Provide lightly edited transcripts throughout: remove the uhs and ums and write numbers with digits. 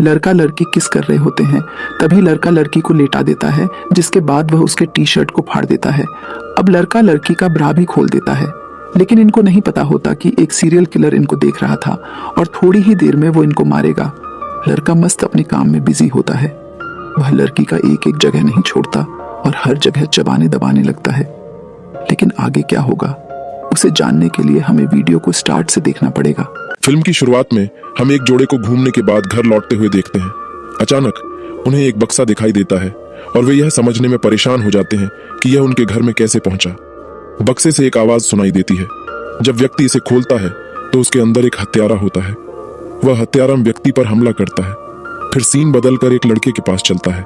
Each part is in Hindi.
लड़का लड़की किस कर रहे होते हैं, तभी लड़का लड़की को लेटा देता है, जिसके बाद वह उसके टी शर्ट को फाड़ देता है। अब लड़का लड़की का ब्रा भी खोल देता है, लेकिन इनको नहीं पता होता कि एक सीरियल किलर इनको देख रहा था और थोड़ी ही देर में वो इनको मारेगा। लड़का मस्त अपने काम में बिजी होता है। वह लड़की का एक एक जगह नहीं छोड़ता और हर जगह चबाने दबाने लगता है। लेकिन आगे क्या होगा, उसे जानने के लिए हमें वीडियो को स्टार्ट से देखना पड़ेगा। फिल्म की शुरुआत में हम एक जोड़े को घूमने के बाद घर लौटते हुए देखते हैं। अचानक उन्हें एक बक्सा दिखाई देता है और वे यह समझने में परेशान हो जाते हैं कि यह उनके घर में कैसे पहुंचा। बक्से से एक आवाज सुनाई देती है। जब व्यक्ति इसे खोलता है तो उसके अंदर एक हत्यारा होता है। वह हत्यारा व्यक्ति पर हमला करता है। फिर सीन बदलकर एक लड़के के पास चलता है।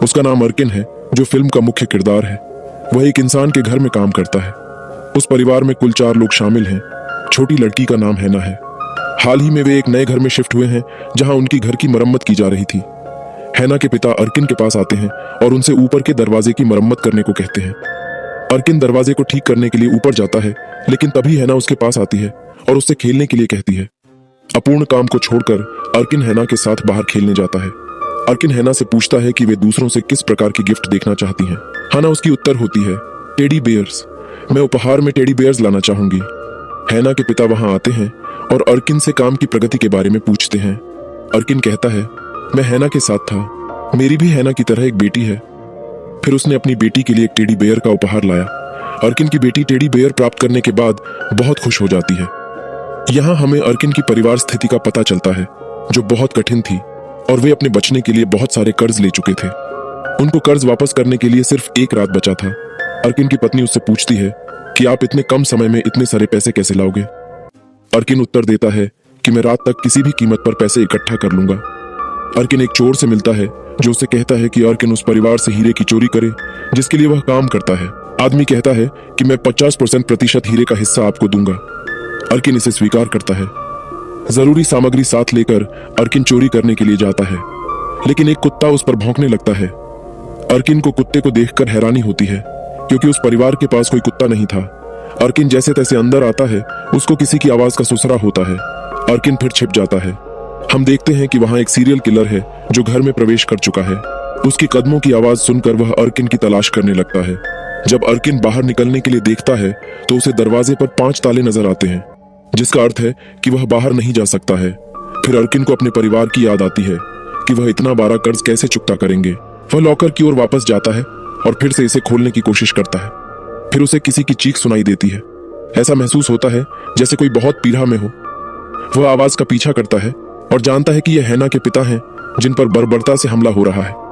उसका नाम अर्किन है, जो फिल्म का मुख्य किरदार है। वह एक इंसान के घर में काम करता है। उस परिवार में कुल 4 लोग शामिल हैं। छोटी लड़की का नाम हैना है। हाल ही में वे एक नए घर में शिफ्ट हुए हैं, जहां उनकी घर की मरम्मत की जा रही थी। हैना के पिता अर्किन के पास आते हैं और उनसे ऊपर के दरवाजे की मरम्मत करने को कहते हैं। अर्किन दरवाजे को ठीक करने के लिए ऊपर जाता है, लेकिन तभी हैना उसके पास आती है और उससे खेलने के लिए कहती है। अपूर्ण काम को छोड़कर अर्किन हैना के साथ बाहर खेलने जाता है। अर्किन हैना से पूछता है कि वे दूसरों से किस प्रकार की गिफ्ट देखना चाहती हैं। हैना उसकी उत्तर होती है, टेडी बेयर्स। मैं उपहार में टेडी बेयर्स लाना चाहूंगी। हैना के पिता वहां आते हैं और अर्किन से काम की प्रगति के बारे में पूछते हैं। अर्किन कहता है, मैं हैना के साथ था, मेरी भी हैना की तरह एक बेटी है। फिर उसने अपनी बेटी के लिए एक टेडी बेयर का उपहार लाया। अर्किन की बेटी टेडी बेयर प्राप्त करने के बाद बहुत खुश हो जाती है। यहाँ हमें अर्किन की परिवार स्थिति का पता चलता है, जो बहुत कठिन थी और वे अपने बचने के लिए बहुत सारे कर्ज ले चुके थे। उनको कर्ज वापस करने के लिए सिर्फ एक रात बचा था। अर्किन की पत्नी उससे पूछती है कि आप इतने कम समय में इतने सारे पैसे कैसे लाओगे। अर्किन उत्तर देता है कि मैं रात तक किसी भी कीमत पर पैसे इकट्ठा कर लूंगा। अर्किन एक चोर से मिलता है, जो उसे कहता है कि अर्किन उस परिवार से हीरे की चोरी करे जिसके लिए वह काम करता है। आदमी कहता है कि मैं 50% हीरे का हिस्सा आपको दूंगा। अर्किन इसे स्वीकार करता है। जरूरी सामग्री साथ लेकर अर्किन चोरी करने के लिए जाता है, लेकिन एक कुत्ता उस पर भौंकने लगता है। अर्किन को कुत्ते को देखकर हैरानी होती है, क्योंकि उस परिवार के पास कोई कुत्ता नहीं था। अर्किन जैसे तैसे अंदर आता है, उसको किसी की आवाज का सुसरा होता है। अर्किन फिर छिप जाता है। हम देखते हैं कि वहां एक सीरियल किलर है जो घर में प्रवेश कर चुका है। उसके कदमों की आवाज सुनकर वह अर्किन की तलाश करने लगता है। जब अर्किन बाहर निकलने के लिए देखता है तो उसे दरवाजे पर 5 ताले नजर आते हैं, जिसका अर्थ है कि वह बाहर नहीं जा सकता है। फिर अर्किन को अपने परिवार की याद आती है कि वह इतना बड़ा कर्ज कैसे चुकता करेंगे। वह लॉकर की ओर वापस जाता है और फिर से इसे खोलने की कोशिश करता है। फिर उसे किसी की चीख सुनाई देती है। ऐसा महसूस होता है जैसे कोई बहुत पीड़ा में हो। वह आवाज का पीछा करता है और जानता है कि यह हैना के पिता हैं, जिन पर बर्बरता से हमला हो रहा है।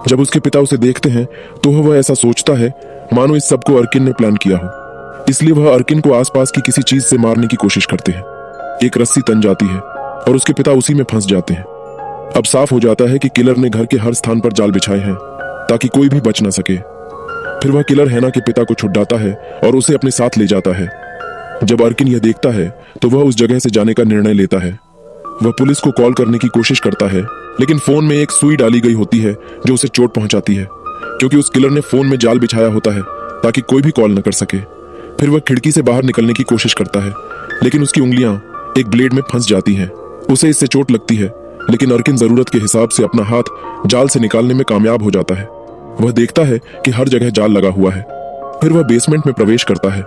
जब उसके पिता उसे देखते हैं तो वह ऐसा सोचता है मानो इस सबको अर्किन ने प्लान किया हो। इसलिए वह अर्किन को आसपास की किसी चीज से मारने की कोशिश करते हैं। एक रस्सी तन जाती है और उसके पिता उसी में फंस जाते हैं। अब साफ हो जाता है कि किलर ने घर के हर स्थान पर जाल बिछाए हैं ताकि कोई भी बच न सके। फिर वह किलर हैना के पिता को छुड़ाता है और उसे अपने साथ ले जाता है। जब अर्किन यह देखता है तो वह उस जगह से जाने का निर्णय लेता है। वह पुलिस को कॉल करने की कोशिश करता है, लेकिन फोन में एक सुई डाली गई होती है जो उसे चोट पहुंचाती है, क्योंकि उस किलर ने फोन में जाल बिछाया होता है ताकि कोई भी कॉल न कर सके। फिर वह खिड़की से बाहर निकलने की कोशिश करता है, लेकिन उसकी उंगलियां एक ब्लेड में फंस जाती हैं। उसे इससे चोट लगती है, लेकिन अर्किन जरूरत के हिसाब से अपना हाथ जाल से निकालने में कामयाब हो जाता है। वह देखता है कि हर जगह जाल लगा हुआ है। फिर वह बेसमेंट में प्रवेश करता है।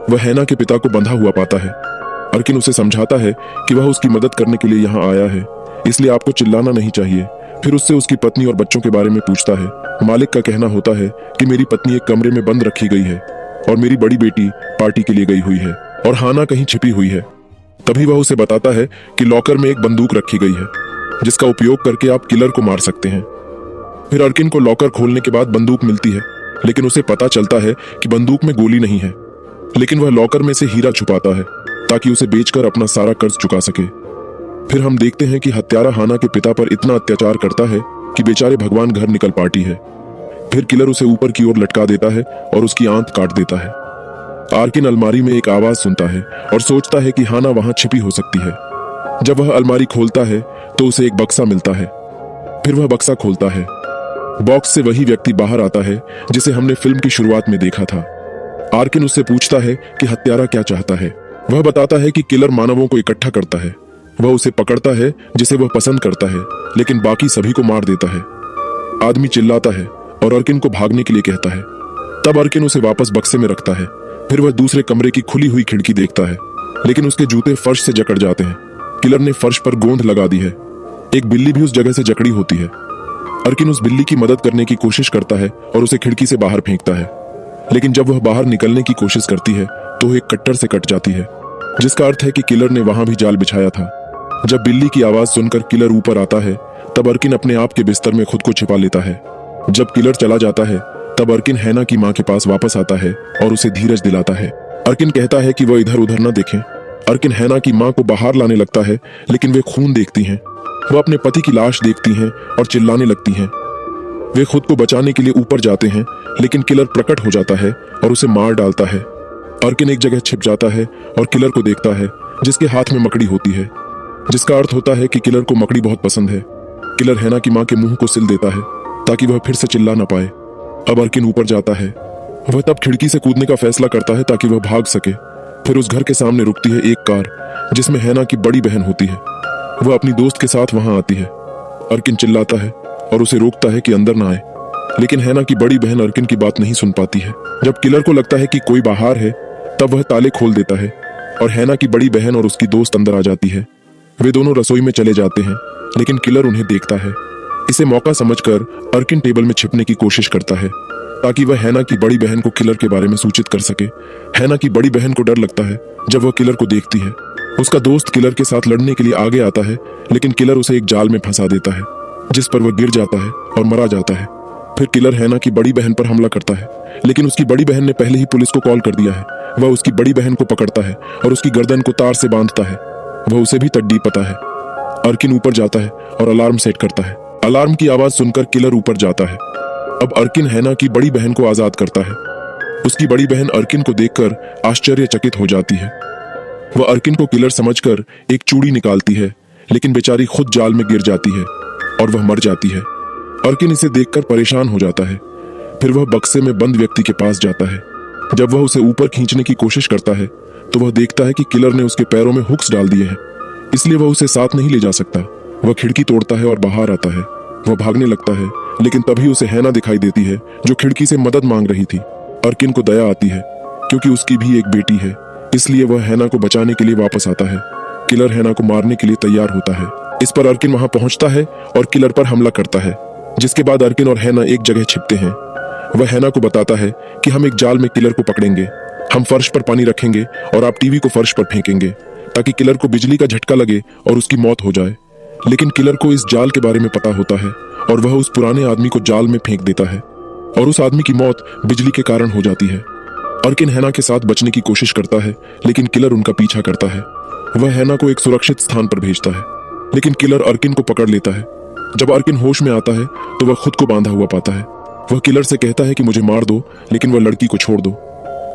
वह हैना के पिता को बंधा हुआ पाता है। अर्किन उसे समझाता है कि वह उसकी मदद करने के लिए यहाँ आया है, इसलिए आपको चिल्लाना नहीं चाहिए। फिर उससे उसकी पत्नी और बच्चों के बारे में पूछता है। मालिक का कहना होता है कि मेरी पत्नी एक कमरे में बंद रखी गई है और मेरी बड़ी बेटी पार्टी के लिए गई हुई है और हाना कहीं छिपी हुई है। तभी वह उसे बताता है कि लॉकर में एक बंदूक रखी गई है, जिसका उपयोग करके आप किलर को मार सकते हैं। फिर अर्किन को लॉकर खोलने के बाद बंदूक मिलती है, लेकिन उसे पता चलता है कि बंदूक में गोली नहीं है। लेकिन वह लॉकर में से हीरा छुपाता है ताकि उसे बेचकर अपना सारा कर्ज चुका सके। फिर हम देखते हैं कि हत्यारा हाना के पिता पर इतना अत्याचार करता है कि बेचारे भगवान घर निकल पाती है। फिर किलर उसे ऊपर की ओर लटका देता है और उसकी आंत काट देता है। अर्किन अलमारी में एक आवाज सुनता है और सोचता है कि हाना वहां छिपी हो सकती है। जब वह अलमारी खोलता है तो उसे एक बक्सा मिलता है। फिर वह बक्सा खोलता है। बॉक्स से वही व्यक्ति बाहर आता है जिसे हमने फिल्म की शुरुआत में देखा था। अर्किन उससे पूछता है कि हत्यारा क्या चाहता है। वह बताता है कि किलर मानवों को इकट्ठा करता है, वह उसे पकड़ता है जिसे वह पसंद करता है, लेकिन बाकी सभी को मार देता है। आदमी चिल्लाता है और अर्किन को भागने के लिए कहता है। तब अर्किन उसे वापस बक्से में रखता है। फिर वह दूसरे कमरे की खुली हुई खिड़की देखता है, लेकिन उसके जूते फर्श से जकड़ जाते हैं। किलर ने फर्श पर गोंद लगा दी है। एक बिल्ली भी उस जगह से जकड़ी होती है। अर्किन उस बिल्ली की मदद करने की कोशिश करता है और उसे खिड़की से बाहर फेंकता है, लेकिन जब वह बाहर निकलने की कोशिश करती है तो एक कट्टर से कट जाती है, जिसका अर्थ है कि किलर ने वहां भी जाल बिछाया था। जब बिल्ली की आवाज सुनकर किलर ऊपर आता है, तब अर्किन अपने आप के बिस्तर में खुद को छिपा लेता है। जब किलर चला जाता है, तब अर्किन हैना की मां के पास वापस आता है और उसे धीरज दिलाता है। अर्किन कहता है कि वह इधर उधर न देखें। अर्किन हैना की मां को बाहर लाने लगता है, लेकिन वे खून देखती हैं। वह अपने पति की लाश देखती हैं और चिल्लाने लगती हैं। वे खुद को बचाने के लिए ऊपर जाते हैं, लेकिन किलर प्रकट हो जाता है और उसे मार डालता है। अर्किन एक जगह छिप जाता है और किलर को देखता है, जिसके हाथ में मकड़ी होती है, जिसका अर्थ होता है कि किलर को मकड़ी बहुत पसंद है। किलर हैना की मां के मुंह को सिल देता है ताकि वह फिर से चिल्ला ना पाए। अब अर्किन ऊपर जाता है। वह तब खिड़की से कूदने का फैसला करता है ताकि वह भाग सके। फिर उस घर के सामने रुकती है एक कार, जिसमें हैना की बड़ी बहन होती है। वह अपनी दोस्त के साथ वहां आती है। अर्किन चिल्लाता है और उसे रोकता है कि अंदर ना आए, लेकिन हैना की बड़ी बहन अर्किन की बात नहीं सुन पाती है। जब किलर को लगता है कि कोई बाहर है, तब वह ताले खोल देता है और हैना की बड़ी बहन और उसकी दोस्त अंदर आ जाती है। वे दोनों रसोई में चले जाते हैं, लेकिन किलर उन्हें देखता है। इसे मौका समझकर अर्किन टेबल में छिपने की कोशिश करता है ताकि वह हैना की बड़ी बहन को किलर के बारे में सूचित कर सके। हैना की बड़ी बहन को डर लगता है जब वह किलर को देखती है। उसका दोस्त किलर के साथ लड़ने के लिए आगे आता है, लेकिन किलर उसे एक जाल में फंसा देता है, जिस पर वह गिर जाता है और मरा जाता है। फिर किलर हैना की बड़ी बहन पर हमला करता है, लेकिन उसकी बड़ी बहन ने पहले ही पुलिस को कॉल कर दिया है। वह उसकी बड़ी बहन को पकड़ता है और उसकी गर्दन को तार से बांधता है। वह उसे भी तकदीर पता है। अर्किन ऊपर जाता है और अलार्म सेट करता है। अलार्म की आवाज सुनकर किलर ऊपर जाता है। अब अर्किन हैना की बड़ी बहन को आजाद करता है। उसकी बड़ी बहन अर्किन को देखकर आश्चर्यचकित हो जाती है। वह अर्किन को किलर समझकर एक चूड़ी निकालती है, लेकिन बेचारी खुद जाल में गिर जाती है और वह मर जाती है। अर्किन इसे देखकर परेशान हो जाता है। फिर वह बक्से में बंद व्यक्ति के पास जाता है। जब वह उसे ऊपर खींचने की कोशिश करता है, तो वह देखता है कि किलर ने उसके पैरों में हुक्स डाल दिए हैं, इसलिए वह उसे साथ नहीं ले जा सकता। वह खिड़की तोड़ता है और बाहर आता है। वह भागने लगता है, लेकिन तभी उसे हैना दिखाई देती है, जो खिड़की से मदद मांग रही थी। अर्किन को दया आती है, क्योंकि उसकी भी एक बेटी है, इसलिए वह हैना को बचाने के लिए वापस आता है। किलर हैना को मारने के लिए तैयार होता है। इस पर अर्किन वहां पहुंचता है और किलर पर हमला करता है, जिसके बाद अर्किन और हैना एक जगह छिपते हैं। वह हैना को बताता है कि हम एक जाल में किलर को पकड़ेंगे। हम फर्श पर पानी रखेंगे और आप टीवी को फर्श पर फेंकेंगे, ताकि किलर को बिजली का झटका लगे और उसकी मौत हो जाए। लेकिन किलर को इस जाल के बारे में पता होता है और वह उस पुराने आदमी को जाल में फेंक देता है, और उस आदमी की मौत बिजली के कारण हो जाती है। अर्किन हैना के साथ बचने की कोशिश करता है, लेकिन किलर उनका पीछा करता है। वह हैना को एक सुरक्षित स्थान पर भेजता है, लेकिन किलर अर्किन को पकड़ लेता है। जब अर्किन होश में आता है, तो वह खुद को बांधा हुआ पाता है। वह किलर से कहता है कि मुझे मार दो, लेकिन वह लड़की को छोड़ दो,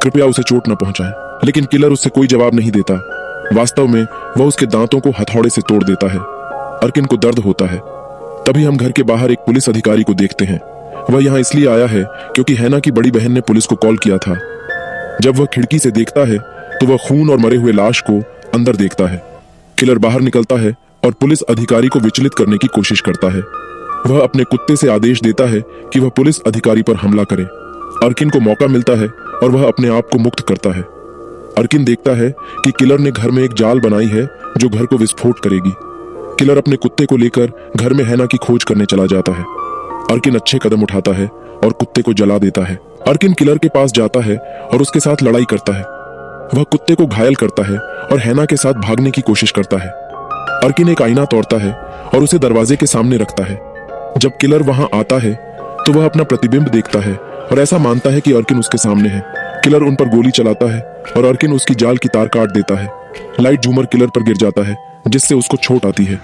कृपया उसे चोट न पहुंचाए। लेकिन किलर उससे कोई जवाब नहीं देता। वास्तव में वह उसके दांतों को हथौड़े से तोड़ देता है। अर्किन को दर्द होता है। तभी हम घर के बाहर एक पुलिस अधिकारी को देखते हैं। वह यहाँ इसलिए आया है क्योंकि हैना की बड़ी बहन ने पुलिस को कॉल किया था। जब वह खिड़की से देखता है, तो वह खून और मरे हुए लाश को अंदर देखता है। किलर बाहर निकलता है और पुलिस अधिकारी को विचलित करने की कोशिश करता है। वह अपने कुत्ते से आदेश देता है कि वह पुलिस अधिकारी पर हमला करे। अर्किन को मौका मिलता है और वह अपने आप को मुक्त करता है। अर्किन देखता है कि किलर ने घर में एक जाल बनाई है जो घर को विस्फोट करेगी। किलर अपने कुत्ते को लेकर घर में हैना की खोज करने चला जाता है। अर्किन अच्छे कदम उठाता है और कुत्ते को जला देता है। अर्किन किलर के पास जाता है और उसके साथ लड़ाई करता है। वह कुत्ते को घायल करता है और हैना के साथ भागने की कोशिश करता है। अर्किन एक आईना तोड़ता है और उसे दरवाजे के सामने रखता है। जब किलर वहां आता है, तो वह अपना प्रतिबिंब देखता है और ऐसा मानता है कि अर्किन उसके सामने है। किलर उन पर गोली चलाता है और अर्किन उसकी जाल की तार काट देता है। लाइट झूमर किलर पर गिर जाता है, जिससे उसको चोट आती है।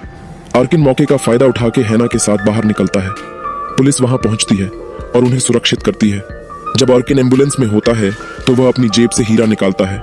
अर्किन मौके का फायदा उठा के हैना के साथ बाहर निकलता है। पुलिस वहां पहुंचती है और उन्हें सुरक्षित करती है। जब अर्किन एम्बुलेंस में होता है, तो वह अपनी जेब से हीरा निकालता है